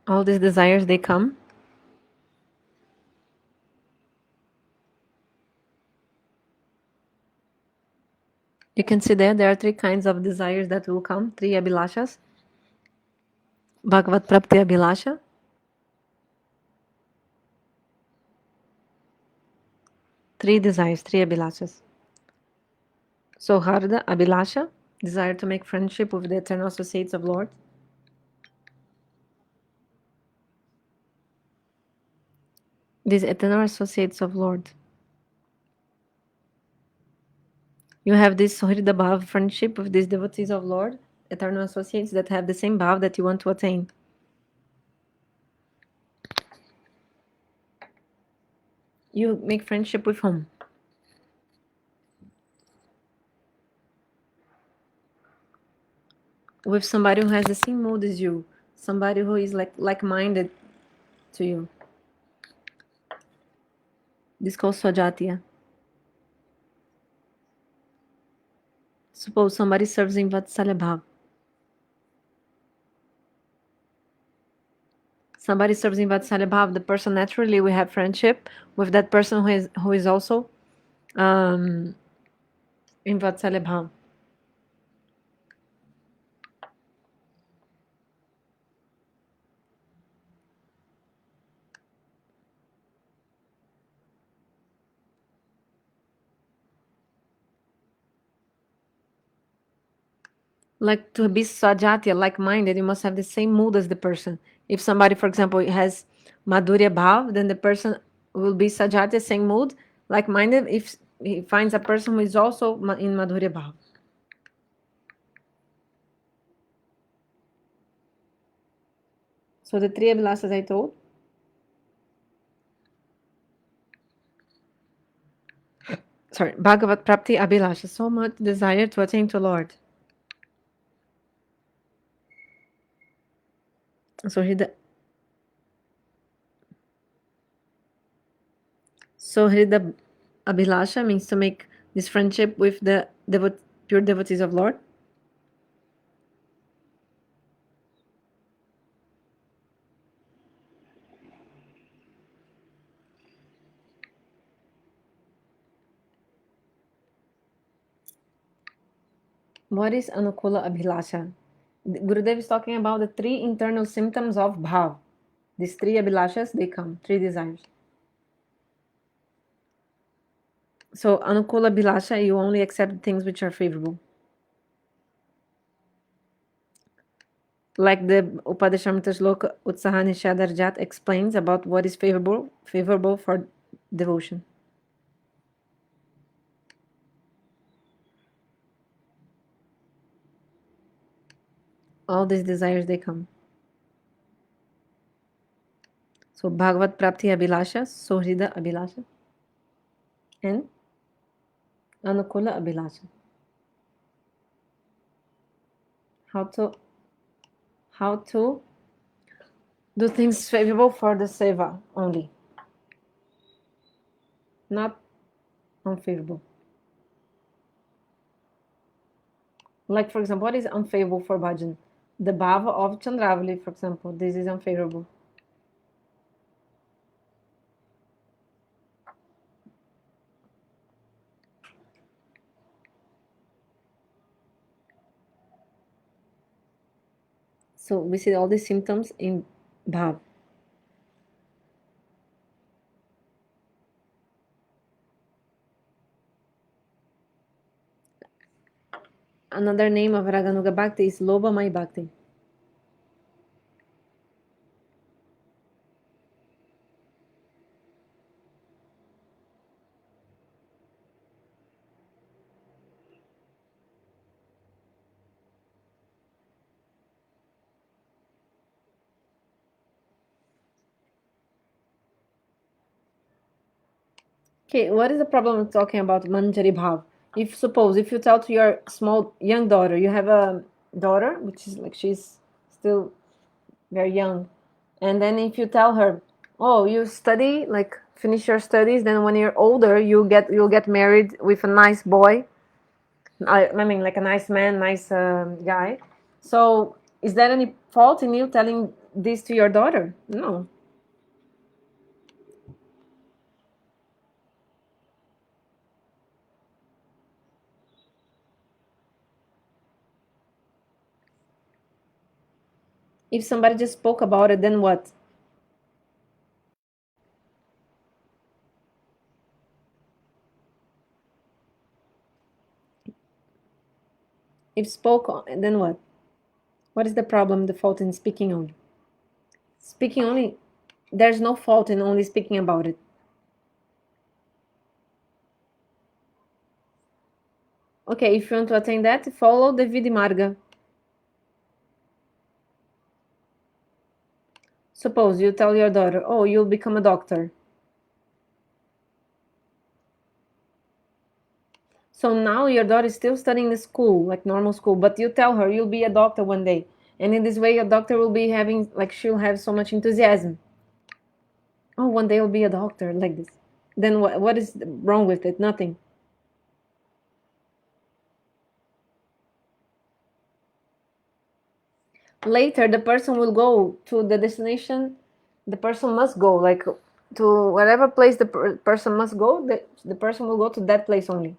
All these desires, they come. You can see there are three kinds of desires that will come, three abhilashas. Bhagavath Prapti Abhilasha. Three desires, three abhilashas. Sahuradda, Abhilasha, desire to make friendship with the eternal associates of Lord. These eternal associates of Lord. You have this Sahuradda Bhava, friendship with these devotees of Lord, eternal associates that have the same Bhava that you want to attain. You make friendship with whom? With somebody who has the same mood as you, somebody who is like-minded to you. This is called swajatiya. Suppose somebody serves in Vatsalya Bhava. Somebody serves in Vatsalya Bhava, the person naturally will have friendship with that person who is also in Vatsalya Bhava. Like to be swajatiya, like-minded, you must have the same mood as the person. If somebody, for example, has madhurya bhav, then the person will be sajatiya, same mood, like-minded, if he finds a person who is also in madhurya bhav. So the three abhilasas I told. Sorry, Bhagavat Prapti Abhilasha, so much desire to attain to Lord. So Hridaya Abhilasha means to make this friendship with the pure devotees of Lord. What is Anukula Abhilasha? Gurudev is talking about the three internal symptoms of Bhav. These three Abhilashas, they come, three desires. So Anukula Abhilasha, you only accept things which are favorable. Like the Upadeshamrita Shloka Utsaha Nishadarjat explains about what is favorable for devotion. All these desires, they come. So Bhagavat Prapti Abhilasha, Sahuradda Abhilasha, and Anukula Abhilasha. How to do things favorable for the seva only, not unfavorable. Like, for example, what is unfavorable for bhajan? The bhava of Chandravali, for example, this is unfavorable. So we see all these symptoms in bhav. Another name of Raganuga Bhakti is Lobhamay Bhakti. Okay, what is the problem of talking about Manjari Bhav? If you tell to your young daughter, you have a daughter, which is like she's still very young, and then if you tell her, oh, you study, like finish your studies, then when you're older, you'll get married with a nice boy. I mean, like a nice man, nice guy. So is there any fault in you telling this to your daughter? No. If somebody just spoke about it, then what? If spoke, then what? What is the problem, the fault in speaking only? Speaking only, there's no fault in only speaking about it. Okay, if you want to attain that, follow the Vidimarga. Suppose you tell your daughter, oh, you'll become a doctor. So now your daughter is still studying the school, like normal school, but you tell her you'll be a doctor one day. And in this way, your doctor will be having, like, she'll have so much enthusiasm. Oh, one day I'll be a doctor, like this. Then what is wrong with it? Nothing. Later, the person will go to the destination. The person must go, like, to whatever place the person must go, the person will go to that place only.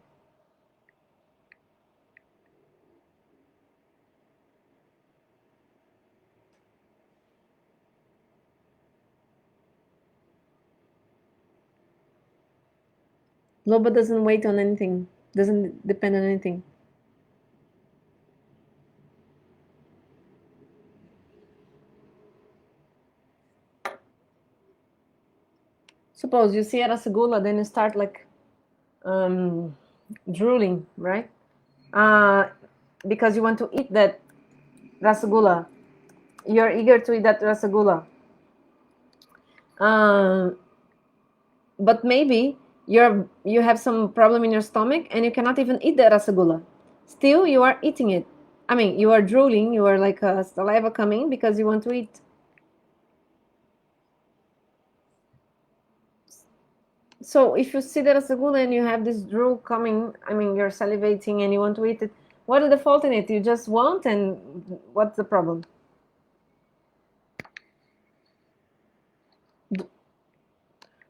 Loba doesn't wait on anything, doesn't depend on anything. Suppose you see a rasagula, then you start like drooling, right? Because you want to eat that rasagula. You're eager to eat that rasagula. But maybe you have some problem in your stomach and you cannot even eat the rasagula. Still, you are eating it. I mean, you are drooling. You are like saliva coming because you want to eat. So if you see the rasagula and you have this drool coming, I mean, you're salivating and you want to eat it, what is the fault in it? You just want, and what's the problem?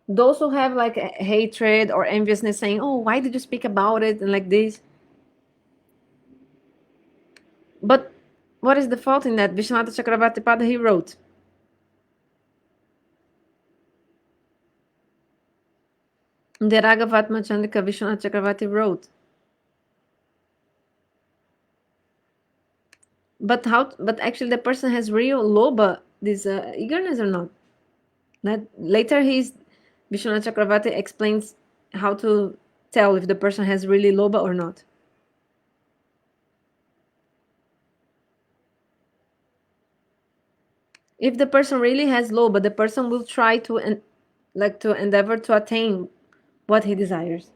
Those who have like a hatred or enviousness saying, oh, why did you speak about it and like this? But what is the fault in that? Vishwanath Chakravarti Pada, he wrote, the Ragavatma Chandrika, Vishwanath Chakravarti wrote. But actually the person has real loba, this eagerness or not? That later Vishwanath Chakravarti explains how to tell if the person has really loba or not. If the person really has loba, the person will try to endeavor to attain what he desires.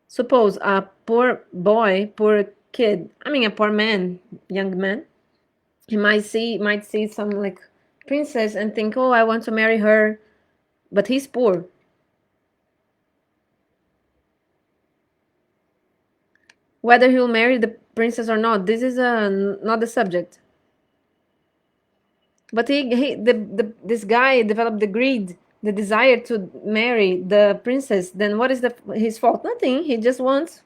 Suppose a poor boy, poor kid, I mean a poor man, young man, he might see some like princess and think, oh, I want to marry her, but he's poor. Whether he'll marry the princess or not, this is not the subject. But this guy developed the greed, the desire to marry the princess. Then what is his fault? Nothing. He just wants.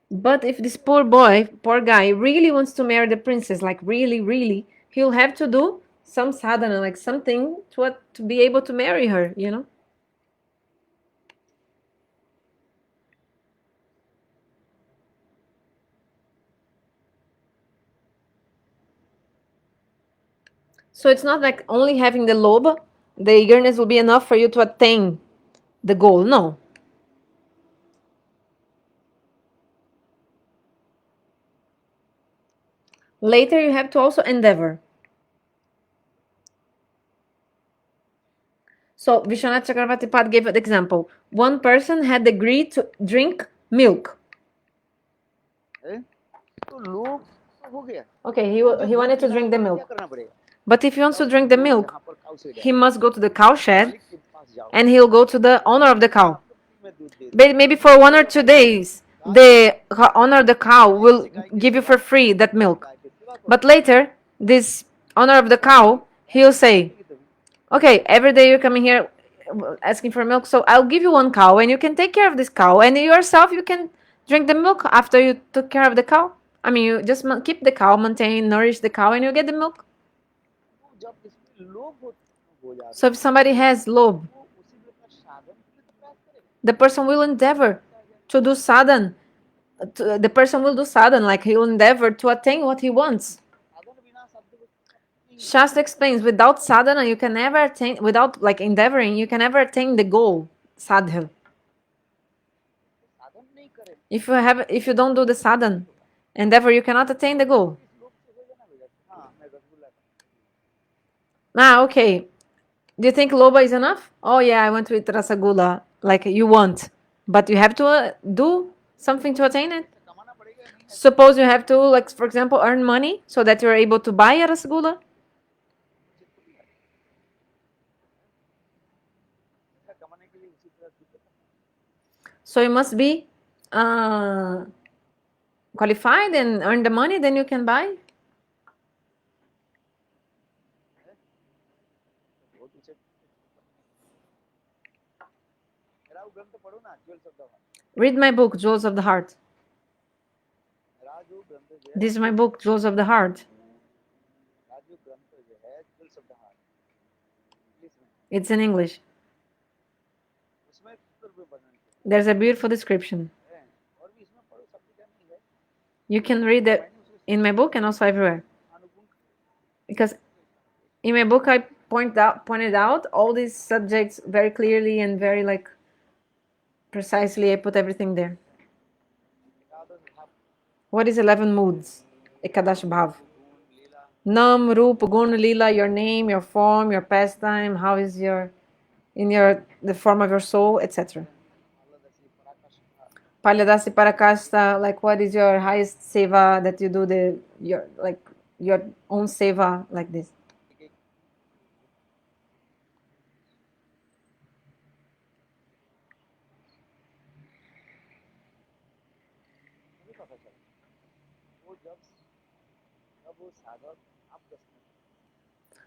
But if this poor guy, really wants to marry the princess, like really, really, he'll have to do some sadhana, like something to be able to marry her, you know? So it's not like only having the loba, the eagerness will be enough for you to attain the goal. No. Later, you have to also endeavor. So Vishwanath Chakravarti Pad gave an example. One person had the greed to drink milk. तो लोग Okay, he wanted to drink the milk. But if he wants to drink the milk, he must go to the cow shed and he'll go to the owner of the cow. Maybe for 1 or 2 days, the owner of the cow will give you for free that milk. But later, this owner of the cow, he'll say, okay, every day you're coming here asking for milk, so I'll give you one cow and you can take care of this cow, and yourself you can drink the milk after you took care of the cow. I mean, you just keep the cow, maintain, nourish the cow, and you get the milk. So if somebody has lobe, the person will endeavor to do sadhan. The person will do sadhan, like he will endeavor to attain what he wants. Shastra explains, without sadhana, you can never attain, without like endeavoring, you can never attain the goal, sadha. If you don't do the sadhan, endeavor, you cannot attain the goal. Okay. Do you think loba is enough? Oh yeah, I want to eat rasagula, like you want, but you have to do something to attain it. Suppose you have to, like for example, earn money so that you're able to buy a rasagula. So you must be qualified and earn the money, then you can buy. Read my book, Jewels of the Heart. This is my book, Jewels of the Heart. It's in English. There's a beautiful description. You can read it in my book and also everywhere. Because in my book I pointed out all these subjects very clearly and very like precisely. I put everything there. What is 11 moods? Ekadash Bhav. Nam, Roop, Gun, Lila, your name, your form, your pastime, how is the form of your soul, etc. Palyadasi Parakasta, like what is your highest seva that you do your own seva, like this.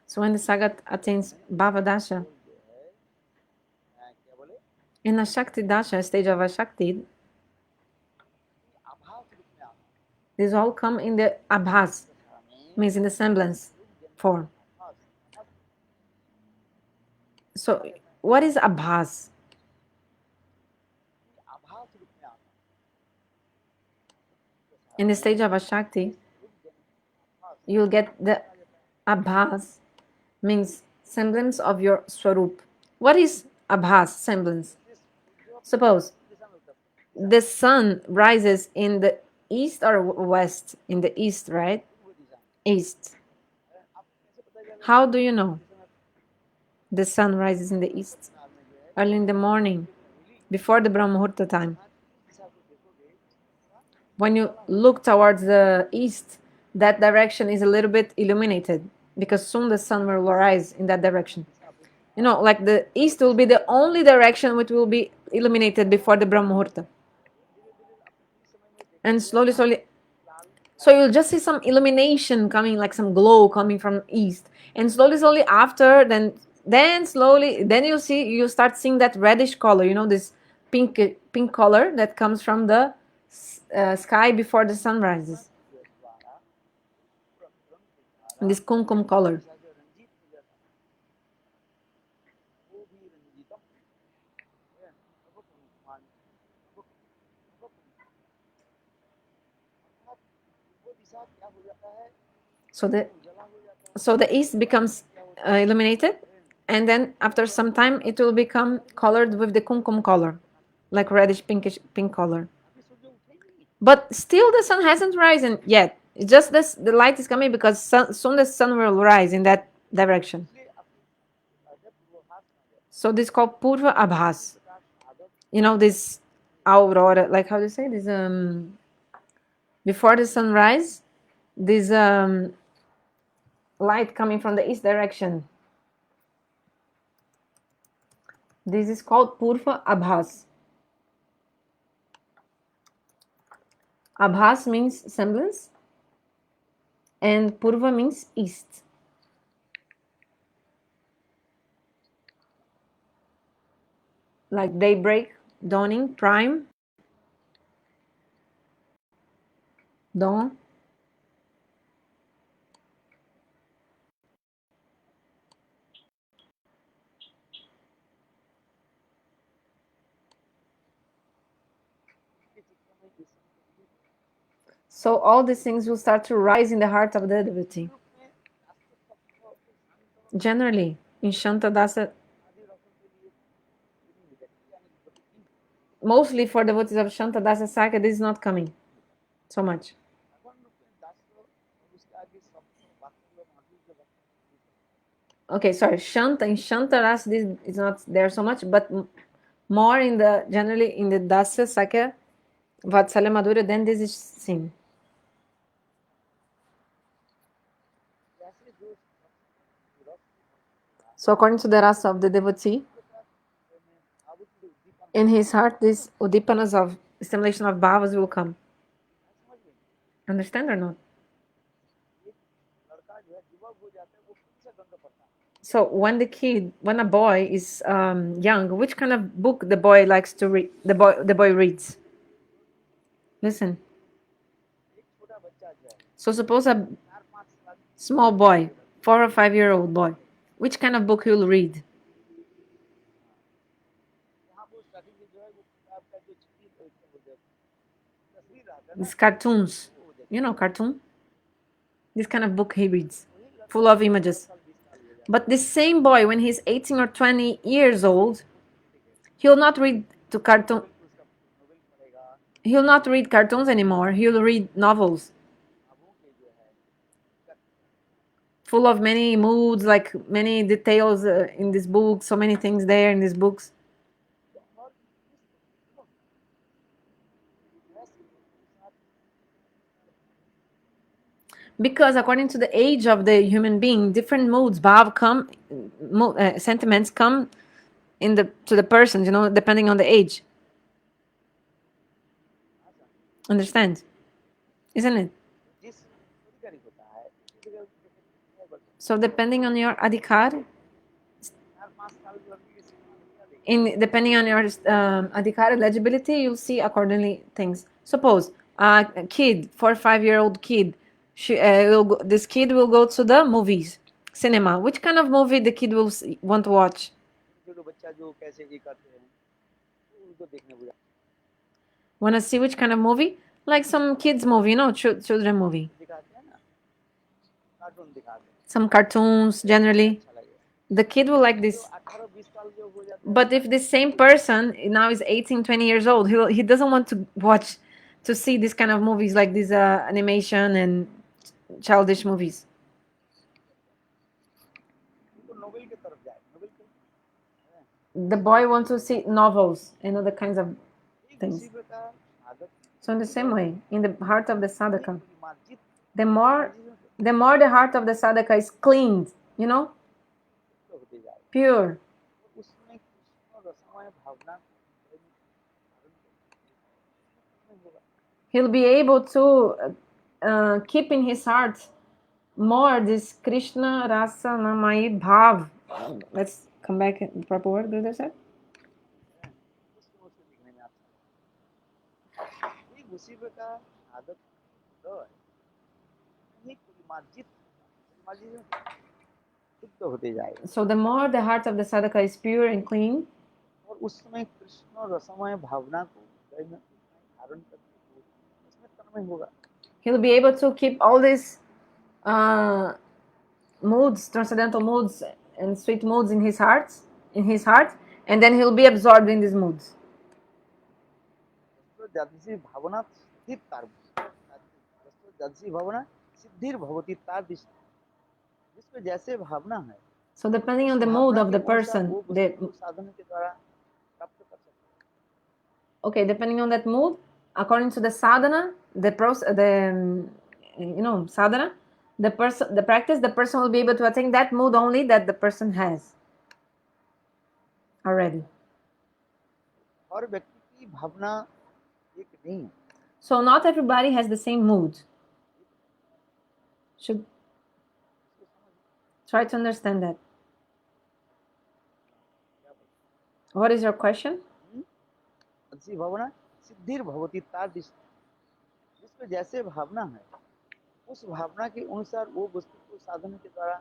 So when the Sagat attains Bhava Dasha, in a Shakti Dasha, stage of a Shakti, these all come in the abhasa, means in the semblance form. So what is abhasa? In the stage of a Shakti, you'll get the abhasa, means semblance of your swaroop. What is abhasa, semblance? Suppose the sun rises in the east or west? In the east, right? East. How do you know the sun rises in the east? Early in the morning, before the Brahma Muhurta time. When you look towards the east, that direction is a little bit illuminated because soon the sun will rise in that direction. You know, like the east will be the only direction which will be illuminated before the Brahma Muhurta. And slowly, so you'll just see some illumination coming, like some glow coming from east. And slowly after, then slowly, then you start seeing that reddish color, you know, this pink color that comes from the sky before the sun rises. And this kumkum color. So the east becomes illuminated, and then after some time it will become colored with the kumkum color, like reddish pink color. But still the sun hasn't risen yet. It's just the light is coming because soon the sun will rise in that direction. So this is called Purva Abhas. You know, this aurora, like how do you say this? Before the sunrise, this light coming from the east direction. This is called Purva Abhas. Abhas means semblance, and Purva means east. Like daybreak, dawning, prime, dawn. So all these things will start to rise in the heart of the devotee. Generally, in Shanta Dasa, mostly for devotees of Shanta Dasa Sakya, this is not coming so much. Okay, sorry, Shanta, in Shanta Rasa, this is not there so much, but more in the, generally in the Dasa Sakya, Vatsalya Madhurya, then this is seen. So according to the rasa of the devotee, in his heart, these udipanas of stimulation of bhavas will come. Understand or not? So when a boy is young, which kind of book the boy likes to read? The boy reads. Listen. So suppose a small boy, 4 or 5-year-old boy, which kind of book he will read? These cartoons, cartoon. This kind of book he reads, full of images. But this same boy, when he's 18 or 20 years old, he'll not read cartoons anymore. He'll read novels, full of many moods, like many details in this book, so many things there in these books. Because according to the age of the human being, different moods, bhav come, sentiments come to the person, depending on the age. Understand? Isn't it? So depending on your adhikar, depending on your adhikar eligibility, you'll see accordingly things. Suppose a kid, 4 or 5-year-old kid, this kid will go to the movies, cinema. Which kind of movie the kid will want to watch? Want to see which kind of movie? Like some kids movie, children movie. Some cartoons, generally. The kid will like this. But if the same person now is 18, 20 years old, he doesn't want to see this kind of movies like this animation and childish movies. The boy wants to see novels and other kinds of things. So in the same way, in the heart of the sadhaka, the more the heart of the sadhaka is cleaned, pure, he'll be able to keep in his heart more this Krishna rasa namai bhav. Let's come back to the proper word, Gurudev said. So the more the heart of the sadhaka is pure and clean, he'll be able to keep all these moods, transcendental moods and sweet moods in his heart, and then he'll be absorbed in these moods. So depending on the mood of the person, depending on that mood, according to the sadhana, the sadhana, the person will be able to attain that mood only that the person has already. और व्यक्ति की भावना एक नहीं. So not everybody has the same mood. Should try to understand that. What is your question? अच्छी भावना सिद्धिर भवती तादृश, जिसमें जैसे भावना है उस भावना के अनुसार वो वस्तु को साधन के द्वारा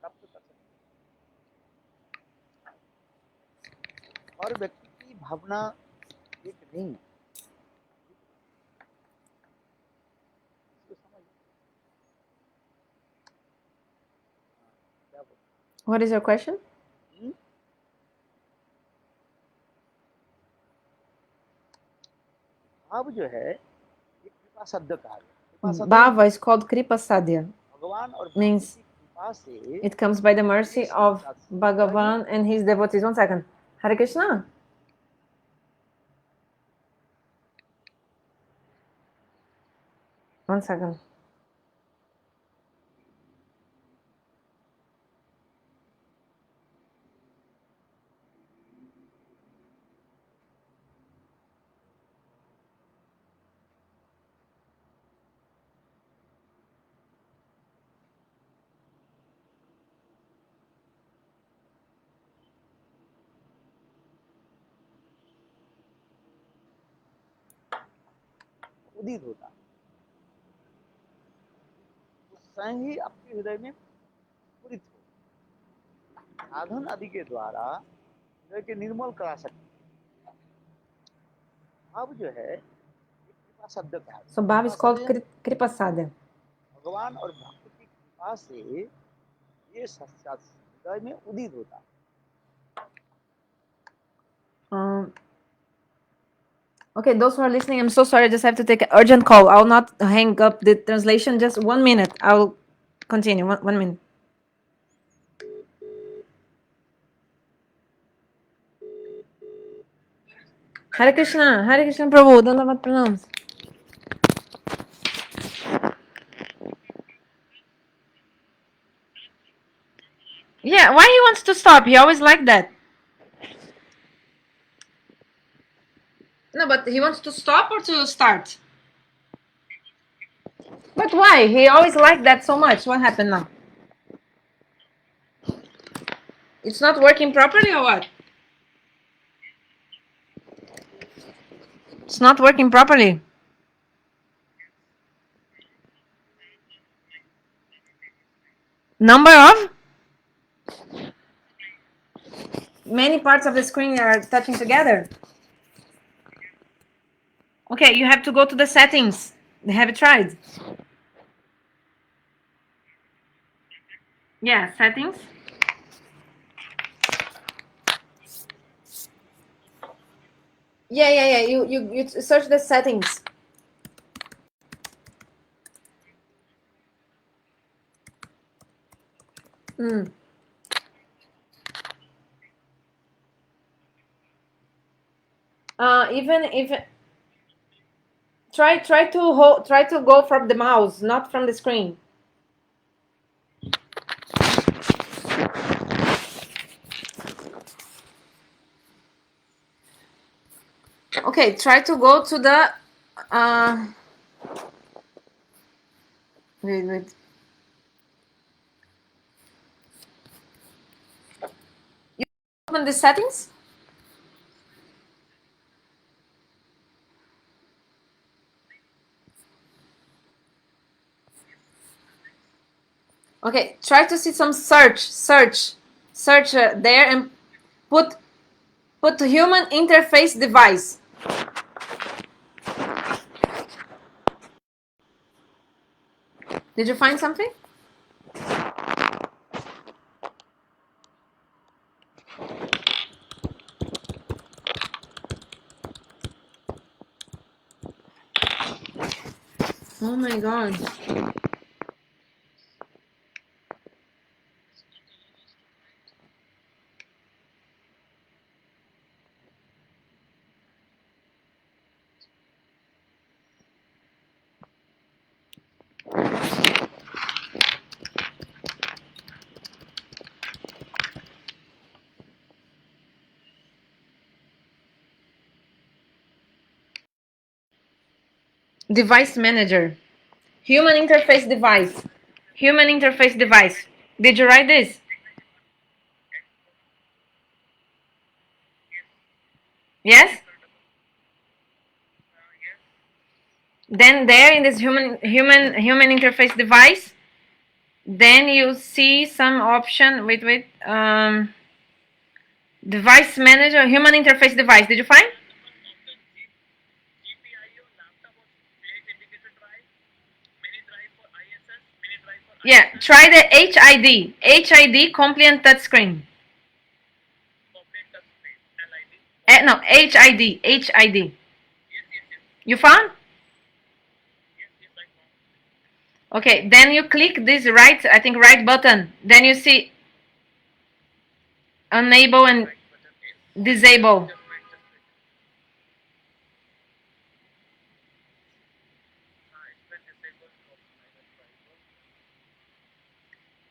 प्राप्त कर सकते हैं. और व्यक्ति की भावना एक नहीं. What is your question? भाव जो है एक कृपा शब्द का है. Bhava is called Kripa sadya. भगवान और Means कृपा से it comes by the mercy of Bhagavan and his devotees. 1 second. Hare Krishna. One second. उदित होता है, स्वयं ही आपके हृदय में पूरित हो, साधन आदि के द्वारा हृदय के निर्मल करा सकते. भाव जो है कृपा शब्द का है. So Bhava is called Kripa sadya. भगवान और भक्त की कृपा से ये हृदय में उदित होता है. Okay, those who are listening, I'm so sorry. I just have to take an urgent call. I'll not hang up the translation. Just 1 minute. I'll continue. One minute. Hare Krishna Prabhu. Dandavat pranams. Yeah, why he wants to stop? He always like that. No, but he wants to stop or to start? But why? He always liked that so much. What happened now? It's not working properly or what? It's not working properly. Number of? Many parts of the screen are touching together. Okay, you have to go to the settings. Have you tried? Yeah, settings. Yeah. You search the settings. Even if try to go from the mouse, not from the screen. Okay, try to go to the wait. You open the settings? Okay, try to see some search there and put human interface device. Did you find something? Oh my god. Device manager. Human interface device. Human interface device. Did you write this? Yes? Then there in this human interface device, then you see some option. Wait. Device manager, human interface device. Did you find? Yeah, try the HID. HID compliant touchscreen. No, HID. HID. You found? Okay, then you click this right, I think right button. Then you see enable and disable.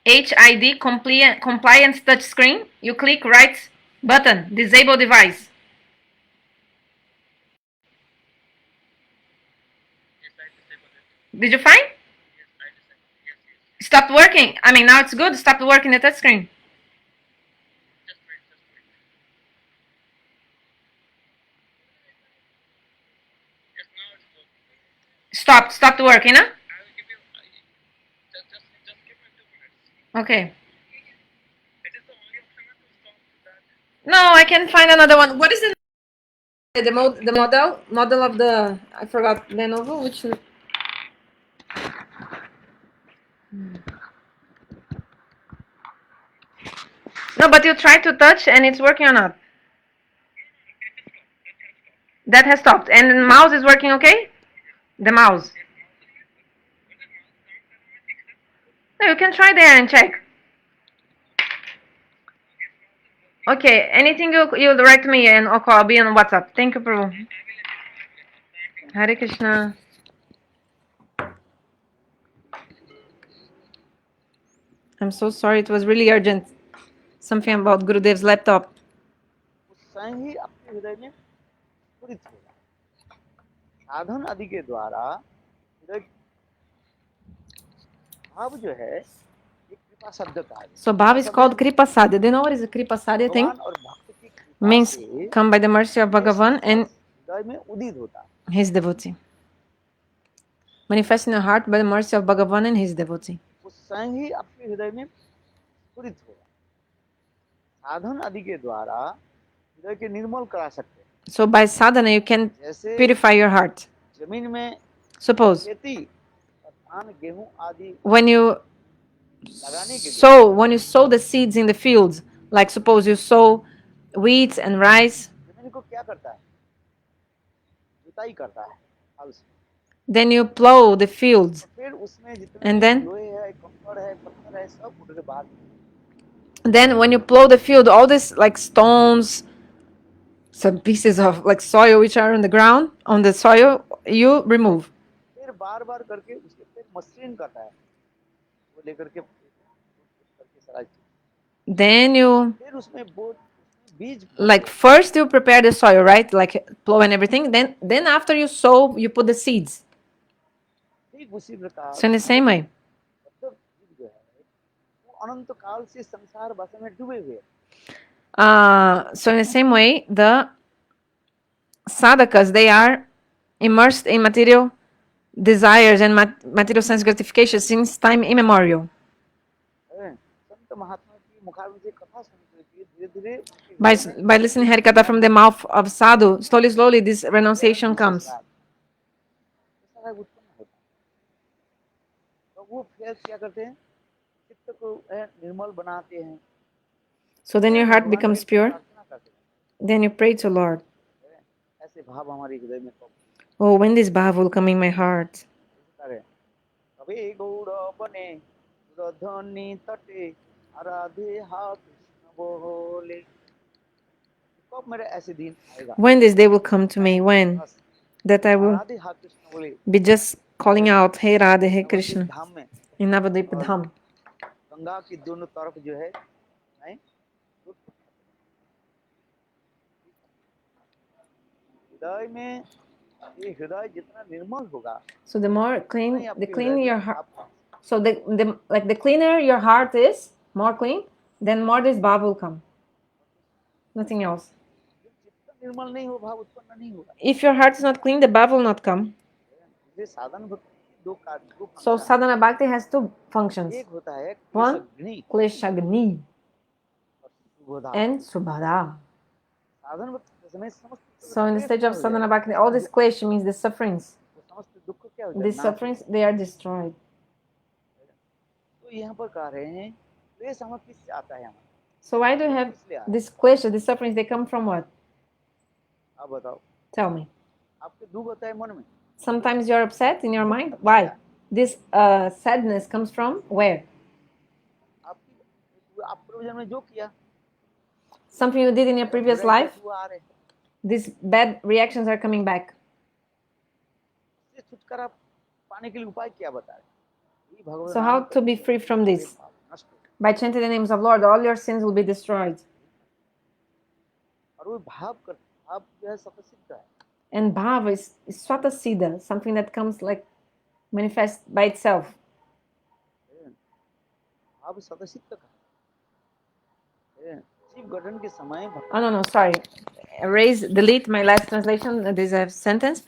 HID compliance touchscreen. You click right button, disable device. Did you find? Stopped working. I mean, now it's good. Stopped working the touchscreen. Stopped working, huh? Okay. No, I can find another one. What is the model of the, I forgot, Lenovo, which. No, but you try to touch and it's working or not? That has stopped. And the mouse is working okay? The mouse. No, you can try there and check. Okay, anything you'll write to me and okay, I'll be on WhatsApp. Thank you, Prabhu. Hare Krishna. I'm so sorry, it was really urgent. Something about Gurudev's laptop. स्वयं ही अपने हृदय में स्फुरित होगा। साधन आदि के द्वारा हृदय भाव जो है ये कृपा शब्द का है। So Bhava is called Kripa Sadya. Do you know what is a Kripa Sadya thing? भगवान और भक्त की कृपा Means से come by the mercy of Bhagavan and हृदय में उदित होता है। his devotee. Manifest in your heart by the mercy of Bhagavan and his devotee. वो स्वयं ही अपने हृदय में स्फुरित होगा। साधन आदि के द्वारा हृदय के निर्मल करा सकते हैं। So by sadhana you can purify your heart. जमीन में Suppose खेती धान गेहूं आदि when you लगाने के when you sow the seeds in the fields, like suppose you sow wheat and rice, जमीन को क्या करता है? जुताई करता है हल से। then you plow the fields, फिर उसमें जितने and then लोहे है, कंकड़ है, पत्थर है, सब उठ के बाहर। then when you plow the field, all this like stones, some pieces of like soil which are on the ground, on the soil, you remove. फिर बार-बार करके उसके फिर मसृण करता है। वो लेकर के सराज। Then you फिर उसमें बीज like first you prepare the soil, right? Like plow and everything. Then after you sow, you put the seeds. ठीक उसी प्रकार So in the same way. मतलब जो है वो अनंत काल से संसार भाषा में डूबे हुए। So in the same way, the sadhakas, they are immersed in material desires and material sense gratification since time immemorial. संत महात्मा की मुखारविंद से कथा सुनते धीरे-धीरे By listening Harikatha from the mouth of sadhu, slowly this renunciation comes. तो वो फिर क्या करते हैं? चित्त को निर्मल बनाते हैं। So then your heart becomes pure. Then you pray to Lord. ऐसे भाव हमारे हृदय में। Oh, when this bhava will come in my heart. कभी गौड़ बने रधनी तटे आराधे हा कृष्ण बोले। कब मेरे ऐसे दिन आएगा? When this day will come to me, when that I will be just calling out, Hey Radha, Hey Krishna, in Navadvip Dham. Ganga की दोनों तरफ जो है हृदय में ये हृदय जितना निर्मल होगा, So the more उतना ही clean, आपके the हृदय cleaner में your heart. भाव का- So the cleaner your heart is, more clean, then more this bhava will come. Nothing else. जब चित्त निर्मल नहीं हो, भाव उत्पन्न नहीं होगा। If your heart is not clean, the bhava will not come. ये साधन भक्ति दो So function sadhana bhakti has two functions. एक होता है One, क्लेशग्नि kleshagni और सुबोधा। and subhada. साधन भक्ति के समय समस्त So in the क्लेश stage क्या of हो sadhana जाएगा? bhakti, all this klesh means the sufferings. वो समस्त दुख क्या हो जाएगा? These नाश हो sufferings, जाएगा। they are destroyed. तो यहाँ पर कह रहे हैं क्लेश हमें किससे आता है? हमारा So why do you have किस लिए आता है? this klesh, these sufferings, they come from what? आप बताओ। Tell me. आपके दुख होता है मन में। Sometimes you're upset in your mind. Why? This sadness comes from where? आप पूर्व जन्म में जो किया, Something you did in your previous बुराई life. किया, वो आ रहे हैं। These bad reactions are coming back. इससे छुटकारा पाने के लिए उपाय क्या बता रहे? ये भगवान So how to be free from this? By chanting the names of Lord, all your sins will be destroyed. और वो भाव जो है स्वतःसिद्ध है। And bhava is swata siddha, something that comes like manifest by itself. भाव स्वतःसिद्ध का जीव गठन के समय। Oh no, sorry. Erase, delete my last translation. There's a sentence.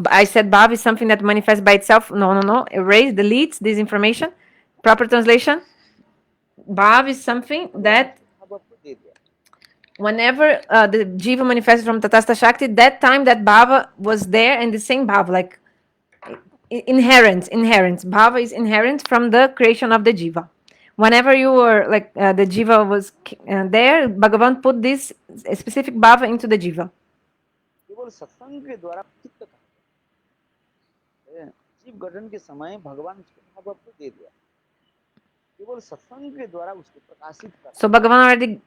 I said bhava is something that manifests by itself. No. Erase, delete this information. Proper translation. Bhava is something that whenever the jiva manifests from tatastha shakti, that time that bhava was there, and the same bhava, like inherent. Bhava is inherent from the creation of the jiva. Whenever you were like the jiva was there, Bhagavan put this specific bhava into the jiva. केवल सत्संग के द्वारा चित्त का जीव गठन के समय भगवान उसको भाव आपको दे दिया। केवल सत्संग के द्वारा उसको प्रकाशित कर। So Bhagavan already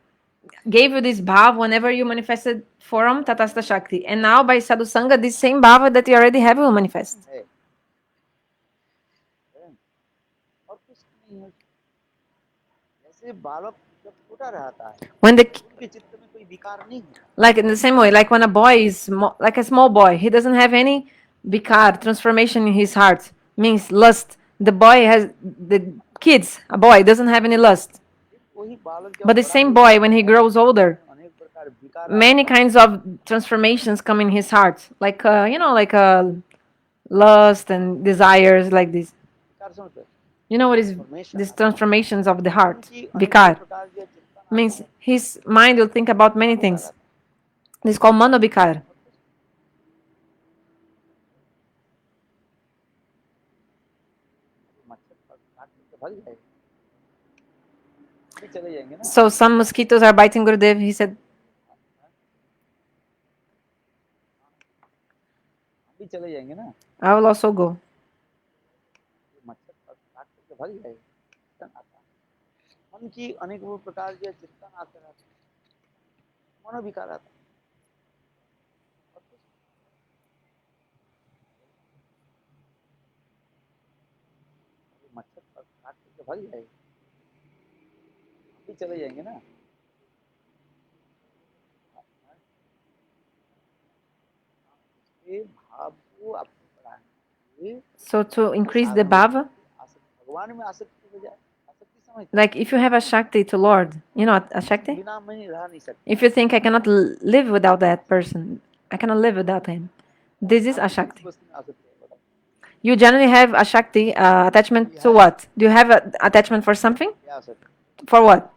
gave you this bhava whenever you manifested from tatastha shakti, and now by sadhu sangha, this same bhava that you already have will manifest. और कुछ नहीं है। जैसे बालक जब छोटा रहता है, When the उनके चित्त में कोई विकार नहीं है। like in the same way, like when a boy is like a small boy, he doesn't have any vikar, transformation in his heart, means lust. The boy has the kids, a boy doesn't have any lust. But the same boy, when he grows older, many kinds of transformations come in his heart, like like lust and desires, like this. You know what is these transformations of the heart? Vikar means his mind will think about many things. This is called manobikar. So some mosquitoes are biting Gurudev. He said, I will also go. मन की अनेक प्रकार के चिंतन आते रहते हैं, मनोविकार आता है। मच्छर काट के भाग जाएगा, अभी चले जाएंगे ना। ये भाव को आपको बढ़ाएंगे। So to increase the bhava, भगवान में आसक्ति हो जाए। Like if you have a shakti to Lord, you know a shakti? If you think I cannot live without that person, I cannot live without him, this is a shakti. You generally have a shakti attachment to what? Do you have an attachment for something? For what?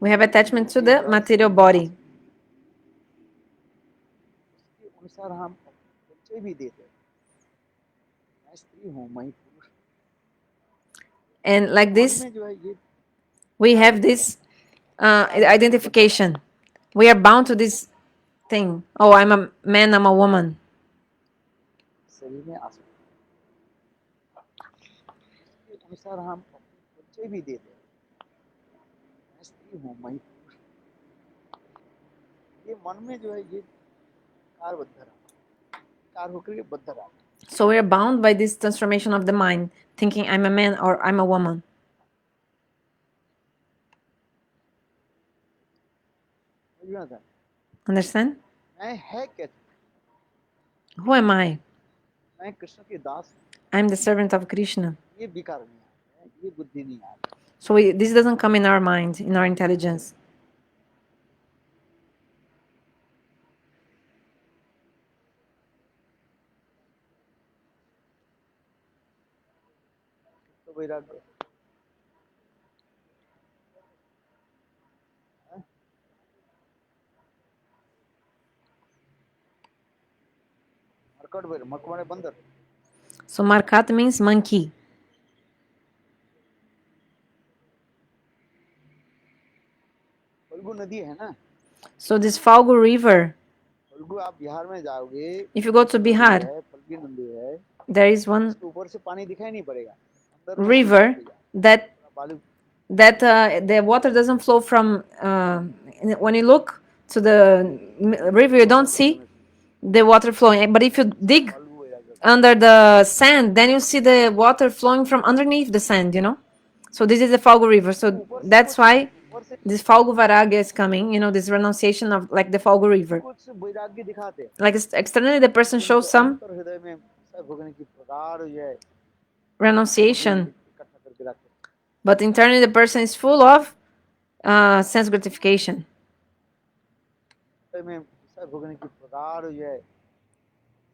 We have attachment to the material body. And like this, we have this identification. We are bound to this thing. Oh, I'm a man, I'm a woman. So we are bound by this transformation of the mind, thinking I'm a man or I'm a woman. Understand? मैं है क्या? Who am I? मैं कृष्ण के दास हूँ। I'm the servant of Krishna. ये विकार नहीं आता है, ये बुद्धि नहीं आता। So this doesn't come in our mind, in our intelligence. तो वैराग्य मरकट वैर मकवाने बंदर। So Markat means monkey. Phalgu नदी है ना? So this Falgu river, Phalgu आप बिहार में जाओगे, if you go to Bihar, Phalgu नदी है, there is one इसके ऊपर से पानी दिखाई नहीं पड़ेगा, river that बालू the water doesn't flow from when you look to the river, you don't see the water flowing, but if you dig बालू वैराग्य। under the sand, then you see the water flowing from underneath the sand, you know. So this is the Falgu river. So that's why this Falgu Vairagya is coming, you know, this renunciation of like the Falgu river. कुछ वैराग्य दिखाते हैं, Like externally the person shows some अंतर हृदय में सब भोगने की प्रगाढ़ है, renunciation, इकट्ठा करके रखते हैं। but internally the person is full of sense gratification. हृदय में सब भोगने की प्रगाढ़ है,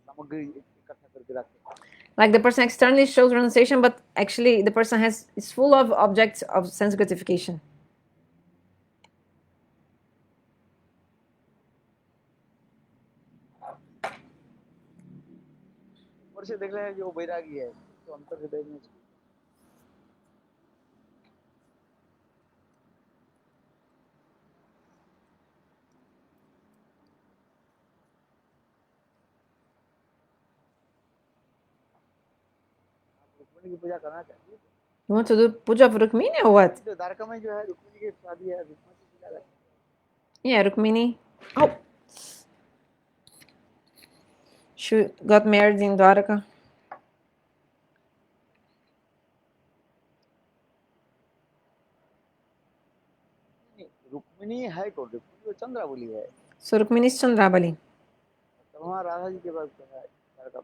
सामग्री इकट्ठा करके रखते हैं। Like the person externally shows renunciation, but actually the person is full of objects of sense gratification. ऊपर से देख रहे हैं जो वैरागी है, तो अंतर हृदय में रुक्मिणी की पूजा करना चाहिए। You want to do puja for Rukmini or what? जो द्वारका में जो है रुक्मिणी की शादी है, रुक्मिणी की पूजा करते हैं। Yeah, Rukmini. Oh, she got married in Dwarka. Rukmini है कौन? रुक्मिणी तो चंद्रावली है। So Rukmini is Chandrabali. तो वहाँ राधा जी के पास है द्वारका।